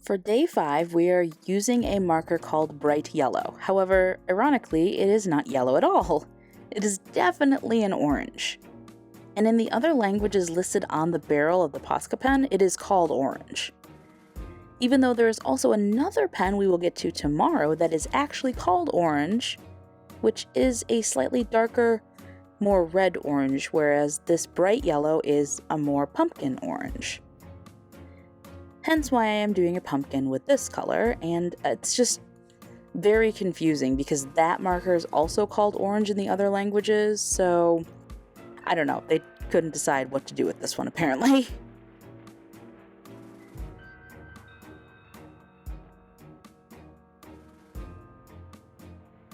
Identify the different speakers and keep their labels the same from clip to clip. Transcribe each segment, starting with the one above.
Speaker 1: For day 5, we are using a marker called bright yellow. However, ironically, it is not yellow at all. It is definitely an orange. And in the other languages listed on the barrel of the Posca pen, it is called orange. Even though there is also another pen we will get to tomorrow that is actually called orange, which is a slightly darker, more red orange, whereas this bright yellow is a more pumpkin orange. Hence why I am doing a pumpkin with this color, and it's just very confusing because that marker is also called orange in the other languages, so I don't know, they couldn't decide what to do with this one apparently.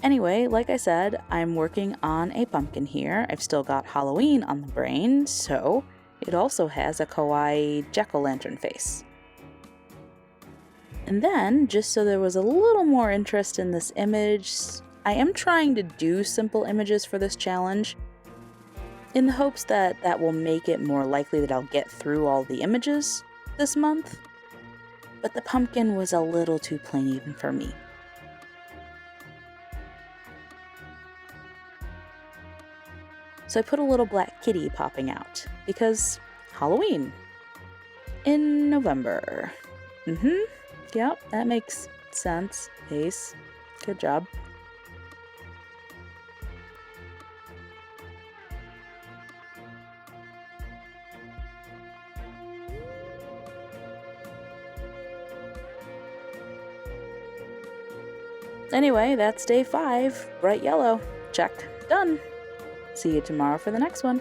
Speaker 1: Anyway, like I said, I'm working on a pumpkin here. I've still got Halloween on the brain, so it also has a kawaii jack-o'-lantern face. And then, just so there was a little more interest in this image, I am trying to do simple images for this challenge, in the hopes that that will make it more likely that I'll get through all the images this month. But the pumpkin was a little too plain even for me. So I put a little black kitty popping out, because Halloween in November. Yep, that makes sense. Ace, good job. Anyway, that's day 5, bright yellow. Check, done. See you tomorrow for the next one.